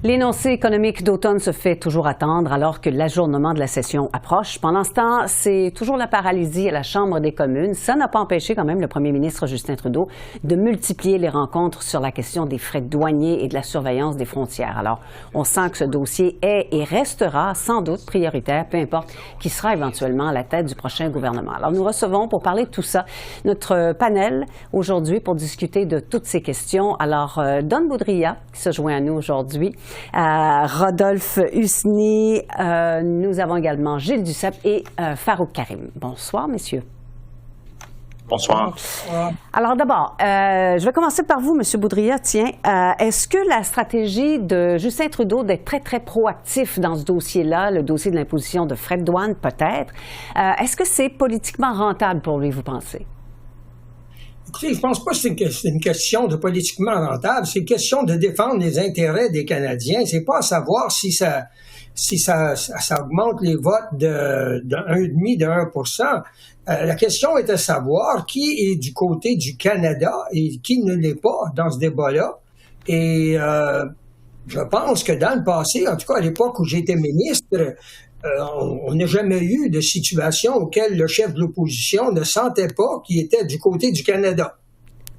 L'énoncé économique d'automne se fait toujours attendre alors que l'ajournement de la session approche. Pendant ce temps, c'est toujours la paralysie à la Chambre des communes. Ça n'a pas empêché quand même le premier ministre Justin Trudeau de multiplier les rencontres sur la question des frais douaniers et de la surveillance des frontières. Alors, on sent que ce dossier est et restera sans doute prioritaire, peu importe qui sera éventuellement à la tête du prochain gouvernement. Alors, nous recevons pour parler de tout ça notre panel aujourd'hui pour discuter de toutes ces questions. Alors, Don Boudria qui se joint à nous aujourd'hui. Rodolphe Husny, nous avons également Gilles Duceppe et Farouk Karim. Bonsoir, messieurs. Bonsoir. Alors d'abord, je vais commencer par vous, M. Boudria. Tiens, est-ce que la stratégie de Justin Trudeau d'être très, très proactif dans ce dossier-là, le dossier de l'imposition de frais de douane peut-être, est-ce que c'est politiquement rentable pour lui, vous pensez? Écoutez, je pense pas que c'est une question de politiquement rentable, c'est une question de défendre les intérêts des Canadiens. C'est pas à savoir si ça augmente les votes de 1,5%, de 1%. La question est de savoir qui est du côté du Canada et qui ne l'est pas dans ce débat-là. Et je pense que dans le passé, en tout cas à l'époque où j'étais ministre, on n'a jamais eu de situation auquel le chef de l'opposition ne sentait pas qu'il était du côté du Canada.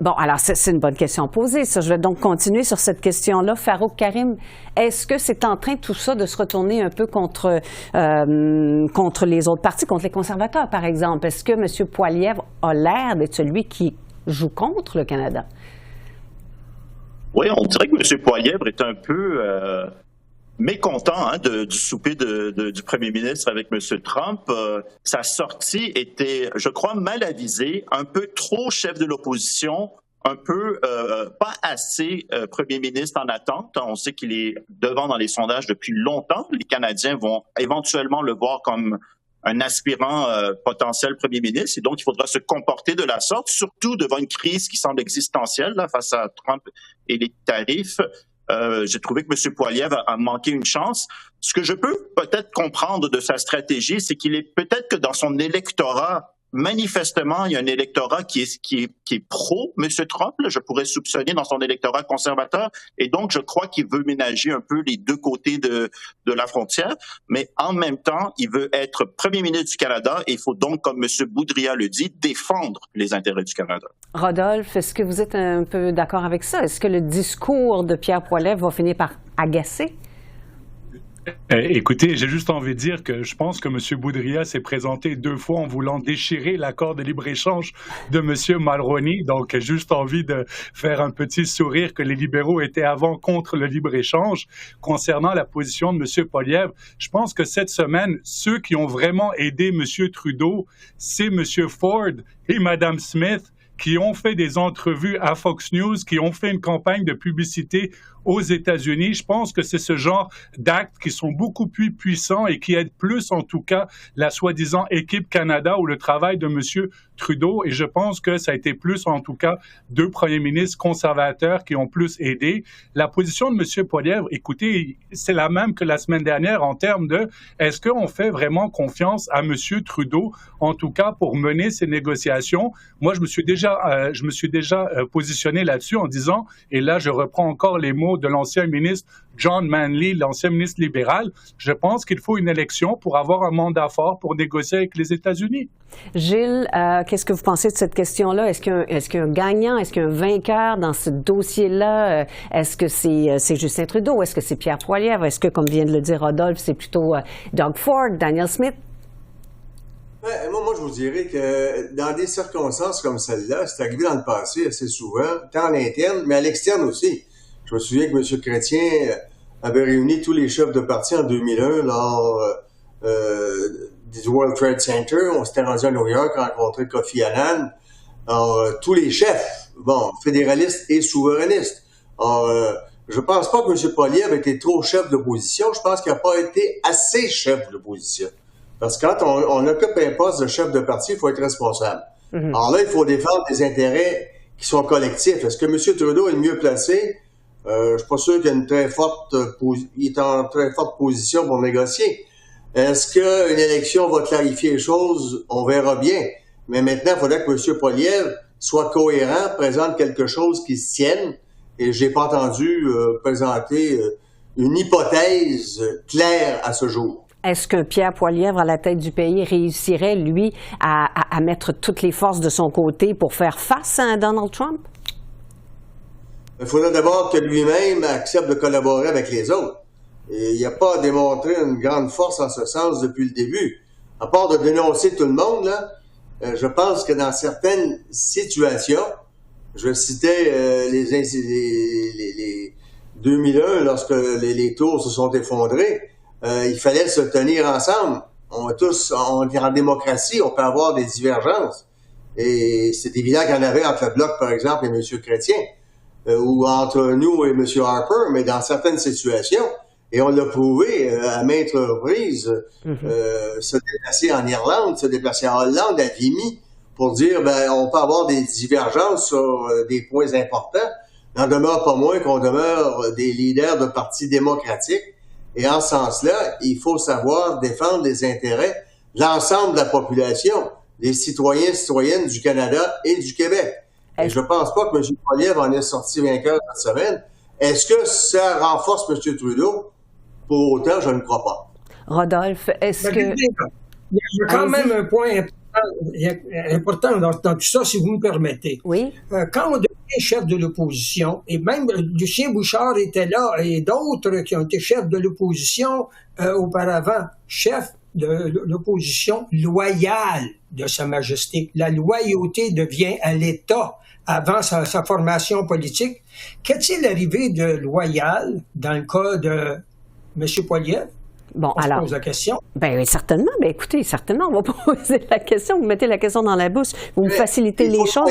Bon, alors c'est une bonne question posée, ça. Je vais donc continuer sur cette question-là. Farouk Karim, est-ce que c'est en train tout ça de se retourner un peu contre les autres partis, contre les conservateurs, par exemple? Est-ce que M. Poilievre a l'air d'être celui qui joue contre le Canada? Oui, on dirait que M. Poilievre est un peu mécontent du souper du premier ministre avec M. Trump. Sa sortie était, je crois, mal avisée, un peu trop chef de l'opposition, un peu pas assez premier ministre en attente. On sait qu'il est devant dans les sondages depuis longtemps. Les Canadiens vont éventuellement le voir comme un aspirant potentiel premier ministre, et donc il faudra se comporter de la sorte, surtout devant une crise qui semble existentielle là, face à Trump et les tarifs. J'ai trouvé que M. Poilievre a manqué une chance. Ce que je peux peut-être comprendre de sa stratégie, c'est qu'il est peut-être que dans son électorat, manifestement, il y a un électorat qui est pro M. Trump. Là, je pourrais soupçonner dans son électorat conservateur. Et donc, je crois qu'il veut ménager un peu les deux côtés de la frontière. Mais en même temps, il veut être premier ministre du Canada. Et il faut donc, comme M. Boudria le dit, défendre les intérêts du Canada. Rodolphe, est-ce que vous êtes un peu d'accord avec ça? Est-ce que le discours de Pierre Poilievre va finir par agacer? Écoutez, j'ai juste envie de dire que je pense que M. Boudria s'est présenté 2 fois en voulant déchirer l'accord de libre-échange de M. Mulroney. Donc, j'ai juste envie de faire un petit sourire que les libéraux étaient avant contre le libre-échange. Concernant la position de M. Poilievre, je pense que cette semaine, ceux qui ont vraiment aidé M. Trudeau, c'est M. Ford et Mme Smith, qui ont fait des entrevues à Fox News, qui ont fait une campagne de publicité aux États-Unis. Je pense que c'est ce genre d'actes qui sont beaucoup plus puissants et qui aident plus, en tout cas, la soi-disant équipe Canada ou le travail de M. Trudeau. Et je pense que ça a été plus, en tout cas, 2 premiers ministres conservateurs qui ont plus aidé. La position de M. Poilievre, écoutez, c'est la même que la semaine dernière en termes de est-ce qu'on fait vraiment confiance à M. Trudeau, en tout cas, pour mener ces négociations? Moi, je me suis déjà positionné là-dessus en disant, et là, je reprends encore les mots de l'ancien ministre John Manley, l'ancien ministre libéral, je pense qu'il faut une élection pour avoir un mandat fort pour négocier avec les États-Unis. Gilles, qu'est-ce que vous pensez de cette question-là? Est-ce qu'il y a un gagnant? Est-ce qu'il y a un vainqueur dans ce dossier-là? Est-ce que c'est Justin Trudeau? Est-ce que c'est Pierre Poilievre? Est-ce que, comme vient de le dire Rodolphe, c'est plutôt Doug Ford, Daniel Smith? Ouais, moi, je vous dirais que dans des circonstances comme celle-là, c'est arrivé dans le passé assez souvent, tant en interne, mais à l'externe aussi. Je me souviens que M. Chrétien avait réuni tous les chefs de parti en 2001 lors du World Trade Center. On s'était rendu à New York, rencontrer Kofi Annan. Alors, tous les chefs, fédéralistes et souverainistes. Alors, je pense pas que M. Poilievre ait été trop chef d'opposition. Je pense qu'il n'a pas été assez chef d'opposition. Parce que quand on occupe un poste de chef de parti, il faut être responsable. Mm-hmm. Alors là, il faut défendre des intérêts qui sont collectifs. Est-ce que M. Trudeau est le mieux placé? Je suis pas sûr qu'il y a il est en très forte position pour négocier. Est-ce qu'une élection va clarifier les choses? On verra bien. Mais maintenant, il faudrait que M. Poilievre soit cohérent, présente quelque chose qui se tienne. Et j'ai pas entendu présenter une hypothèse claire à ce jour. Est-ce qu'un Pierre Poilievre à la tête du pays réussirait, lui, à mettre toutes les forces de son côté pour faire face à un Donald Trump? Il faudrait d'abord que lui-même accepte de collaborer avec les autres. Et il n'a pas démontré une grande force en ce sens depuis le début. À part de dénoncer tout le monde, là, je pense que dans certaines situations, je citais les 2001, lorsque les tours se sont effondrés, il fallait se tenir ensemble. On est en démocratie, on peut avoir des divergences. Et c'est évident qu'il y en avait entre le Bloc, par exemple, et M. Chrétien, ou entre nous et M. Harper, mais dans certaines situations, et on l'a prouvé à maintes reprises, se déplacer en Irlande, se déplacer en Hollande, à Vimy, pour dire, on peut avoir des divergences sur des points importants. N'en demeure pas moins qu'on demeure des leaders de partis démocratiques. Et en ce sens-là, il faut savoir défendre les intérêts de l'ensemble de la population, des citoyens et citoyennes du Canada et du Québec. Et je pense pas que M. Poilievre en est sorti vainqueur cette semaine. Est-ce que ça renforce M. Trudeau? Pour autant, je ne crois pas. Rodolphe, est-ce que... Il y a quand même un point important dans tout ça, si vous me permettez. Oui. Quand on devient chef de l'opposition, et même Lucien Bouchard était là, et d'autres qui ont été chefs de l'opposition auparavant, chef de l'opposition loyale de Sa Majesté. La loyauté devient à l'État avant sa formation politique. Qu'est-il arrivé de loyal dans le cas de M. Poilievre? Bon, on se pose la question. Ben certainement. Ben écoutez, certainement, on va poser la question. Vous mettez la question dans la bouche. Vous me facilitez les choses.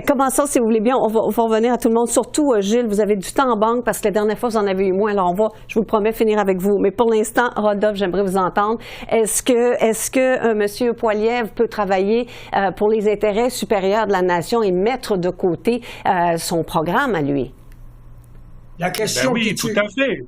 Commençons, si vous voulez bien. On va revenir à tout le monde. Surtout, Gilles, vous avez du temps en banque parce que la dernière fois, vous en avez eu moins. Alors, je vous le promets, finir avec vous. Mais pour l'instant, Rodolphe, j'aimerais vous entendre. Est-ce que M. Poilievre peut travailler pour les intérêts supérieurs de la nation et mettre de côté son programme à lui? La question. Oui, tout à fait.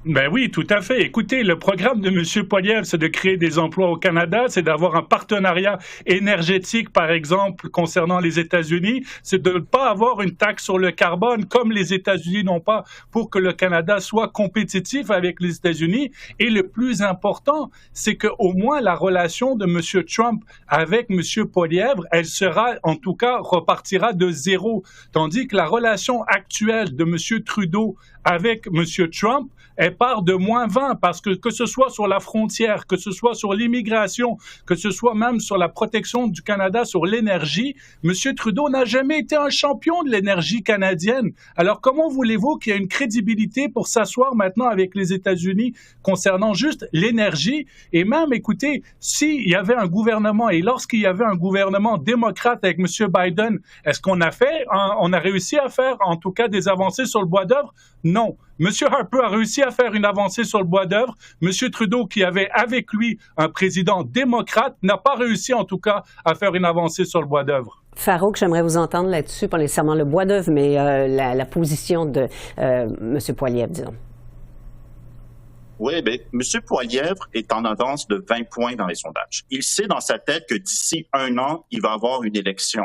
Ben oui, tout à fait. Écoutez, le programme de M. Poilievre, c'est de créer des emplois au Canada, c'est d'avoir un partenariat énergétique, par exemple, concernant les États-Unis, c'est de ne pas avoir une taxe sur le carbone comme les États-Unis n'ont pas pour que le Canada soit compétitif avec les États-Unis. Et le plus important, c'est qu'au moins la relation de M. Trump avec M. Poilievre, elle sera, en tout cas, repartira de zéro. Tandis que la relation actuelle de M. Trudeau avec M. Trump, elle part de -20 parce que ce soit sur la frontière, que ce soit sur l'immigration, que ce soit même sur la protection du Canada, sur l'énergie, M. Trudeau n'a jamais été un champion de l'énergie canadienne. Alors comment voulez-vous qu'il y ait une crédibilité pour s'asseoir maintenant avec les États-Unis concernant juste l'énergie? Et même, écoutez, s'il y avait un gouvernement et lorsqu'il y avait un gouvernement démocrate avec M. Biden, est-ce qu'on a réussi à faire en tout cas des avancées sur le bois d'œuvre? Non. M. Harper a réussi à faire une avancée sur le bois d'œuvre. M. Trudeau, qui avait avec lui un président démocrate, n'a pas réussi en tout cas à faire une avancée sur le bois d'œuvre. Farouk, j'aimerais vous entendre là-dessus, pas nécessairement le bois d'œuvre, mais la position de M. Poilievre, disons. Oui, bien, M. Poilievre est en avance de 20 points dans les sondages. Il sait dans sa tête que d'ici 1 an, il va avoir une élection.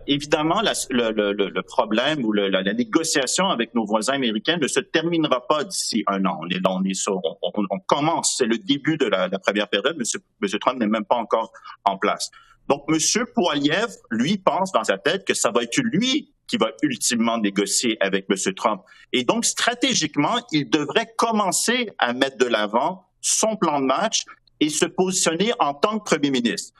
Évidemment, le problème ou la négociation avec nos voisins américains ne se terminera pas d'ici 1 an. On commence, c'est le début de la première période. M. Trump n'est même pas encore en place. Donc, M. Poilievre, lui, pense dans sa tête que ça va être lui qui va ultimement négocier avec M. Trump. Et donc, stratégiquement, il devrait commencer à mettre de l'avant son plan de match et se positionner en tant que premier ministre.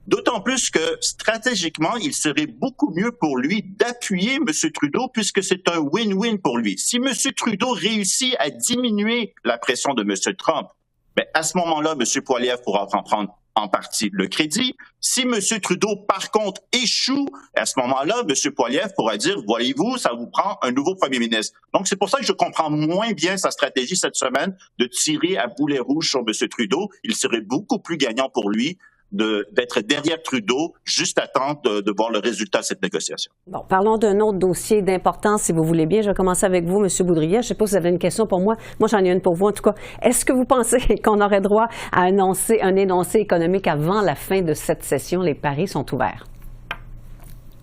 D'autant plus que, stratégiquement, il serait beaucoup mieux pour lui d'appuyer M. Trudeau puisque c'est un win-win pour lui. Si M. Trudeau réussit à diminuer la pression de M. Trump, bien, à ce moment-là, M. Poilievre pourra en prendre en partie le crédit. Si M. Trudeau, par contre, échoue, à ce moment-là, M. Poilievre pourra dire, voyez-vous, ça vous prend un nouveau premier ministre. Donc, c'est pour ça que je comprends moins bien sa stratégie cette semaine de tirer à boulet rouge sur M. Trudeau. Il serait beaucoup plus gagnant pour lui d'être derrière Trudeau, juste attendre de voir le résultat de cette négociation. Bon, parlons d'un autre dossier d'importance, si vous voulez bien. Je vais commencer avec vous, M. Boudria. Je ne sais pas si vous avez une question pour moi. Moi, j'en ai une pour vous, en tout cas. Est-ce que vous pensez qu'on aurait droit à annoncer un énoncé économique avant la fin de cette session? Les paris sont ouverts.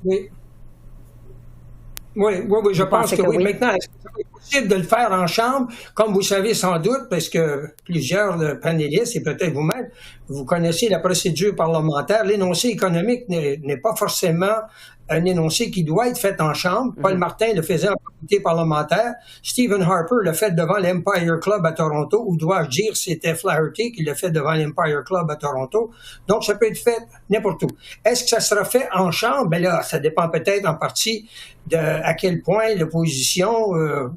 Oui. Oui, je pense que oui. Maintenant, est-ce que ça va être possible de le faire en chambre? Comme vous savez sans doute, parce que plusieurs panélistes, et peut-être vous-même, vous connaissez la procédure parlementaire. L'énoncé économique n'est pas forcément un énoncé qui doit être fait en chambre. Paul Martin le faisait en comité parlementaire. Stephen Harper l'a fait devant l'Empire Club à Toronto, ou dois-je dire, c'était Flaherty qui l'a fait devant l'Empire Club à Toronto. Donc, ça peut être fait n'importe où. Est-ce que ça sera fait en chambre? Ben là, ça dépend peut-être en partie de à quel point l'opposition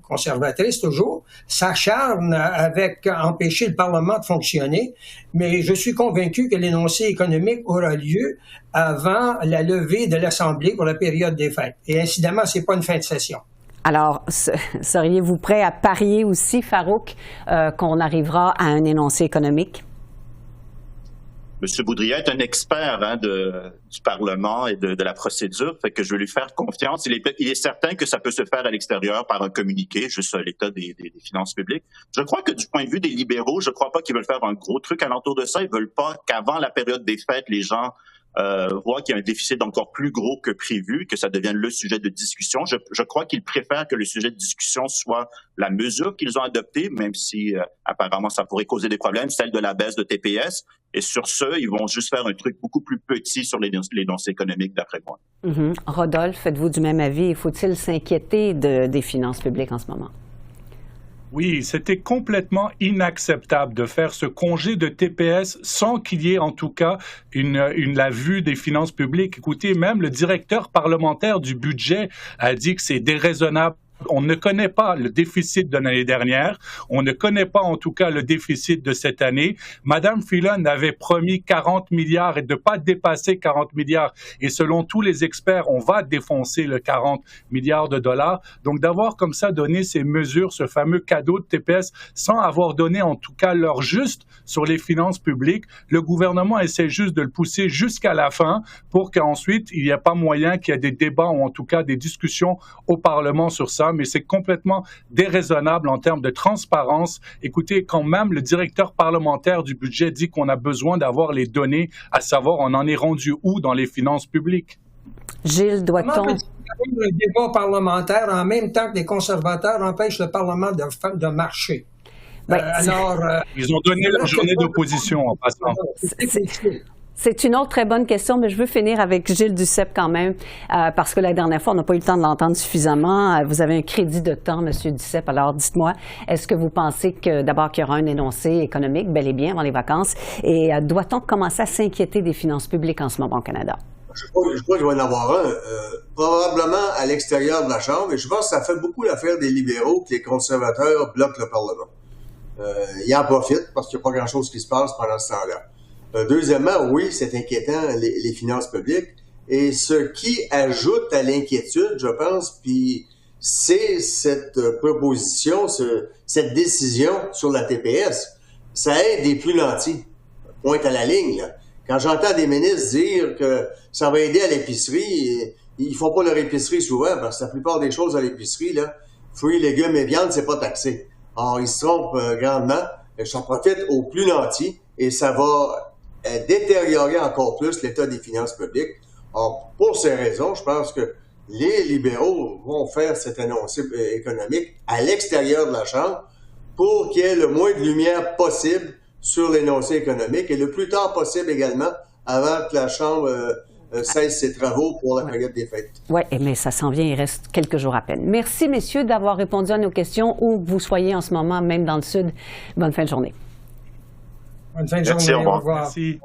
conservatrice, toujours, s'acharne avec empêcher le Parlement de fonctionner. Mais je suis convaincu que l'énoncé économique aura lieu avant la levée de l'Assemblée pour la période des fêtes. Et incidemment, c'est pas une fin de session. Alors, seriez-vous prêt à parier aussi, Farouk, qu'on arrivera à un énoncé économique? M. Boudria est un expert du Parlement et de la procédure, fait que je vais lui faire confiance. Il est certain que ça peut se faire à l'extérieur par un communiqué, juste l'état des finances publiques. Je crois que du point de vue des libéraux, je ne crois pas qu'ils veulent faire un gros truc alentour de ça. Ils veulent pas qu'avant la période des fêtes, les gens voient qu'il y a un déficit encore plus gros que prévu, que ça devienne le sujet de discussion. Je crois qu'ils préfèrent que le sujet de discussion soit la mesure qu'ils ont adoptée, même si apparemment ça pourrait causer des problèmes, celle de la baisse de TPS. Et sur ce, ils vont juste faire un truc beaucoup plus petit sur l'énoncé économique, d'après moi. Rodolphe, faites-vous du même avis? Faut-il s'inquiéter des finances publiques en ce moment? Oui, c'était complètement inacceptable de faire ce congé de TPS sans qu'il y ait en tout cas la vue des finances publiques. Écoutez, même le directeur parlementaire du budget a dit que c'est déraisonnable. On ne connaît pas le déficit de l'année dernière. On ne connaît pas en tout cas le déficit de cette année. Madame Phelan avait promis 40 milliards et de ne pas dépasser 40 milliards. Et selon tous les experts, on va défoncer le 40 milliards de dollars. Donc d'avoir comme ça donné ces mesures, ce fameux cadeau de TPS, sans avoir donné en tout cas l'heure juste sur les finances publiques, le gouvernement essaie juste de le pousser jusqu'à la fin pour qu'ensuite il n'y ait pas moyen qu'il y ait des débats ou en tout cas des discussions au Parlement sur ça. Mais c'est complètement déraisonnable en termes de transparence. Écoutez, quand même le directeur parlementaire du budget dit qu'on a besoin d'avoir les données, à savoir on en est rendu où dans les finances publiques. Gilles, doit-on... Le débat parlementaire en même temps que les conservateurs empêchent le Parlement de marcher. Ils ont donné leur journée d'opposition en passant. C'est une autre très bonne question, mais je veux finir avec Gilles Duceppe quand même, parce que la dernière fois, on n'a pas eu le temps de l'entendre suffisamment. Vous avez un crédit de temps, M. Duceppe. Alors, dites-moi, est-ce que vous pensez que d'abord qu'il y aura un énoncé économique, bel et bien, avant les vacances, et doit-on commencer à s'inquiéter des finances publiques en ce moment au Canada? Je crois qu'il va y en avoir un, probablement à l'extérieur de la Chambre, et je pense que ça fait beaucoup l'affaire des libéraux que les conservateurs bloquent le Parlement. Ils en profitent parce qu'il n'y a pas grand-chose qui se passe pendant ce temps-là. Deuxièmement, oui, c'est inquiétant, les finances publiques. Et ce qui ajoute à l'inquiétude, je pense, puis c'est cette proposition, cette décision sur la TPS. Ça aide les plus nantis. Pointe à la ligne, là. Quand j'entends des ministres dire que ça va aider à l'épicerie, ils font pas leur épicerie souvent, parce que la plupart des choses à l'épicerie, là, fruits, légumes et viande, c'est pas taxé. Or, ils se trompent grandement. Ça profite aux plus nantis et ça va détériorer encore plus l'état des finances publiques. Or, pour ces raisons, je pense que les libéraux vont faire cet énoncé économique à l'extérieur de la Chambre pour qu'il y ait le moins de lumière possible sur l'énoncé économique et le plus tard possible également avant que la Chambre cesse ses travaux pour la période des fêtes. Oui, mais ça s'en vient, il reste quelques jours à peine. Merci, messieurs, d'avoir répondu à nos questions où que vous soyez en ce moment, même dans le Sud. Bonne fin de journée. Bonne fin de journée. Merci, au revoir. Merci.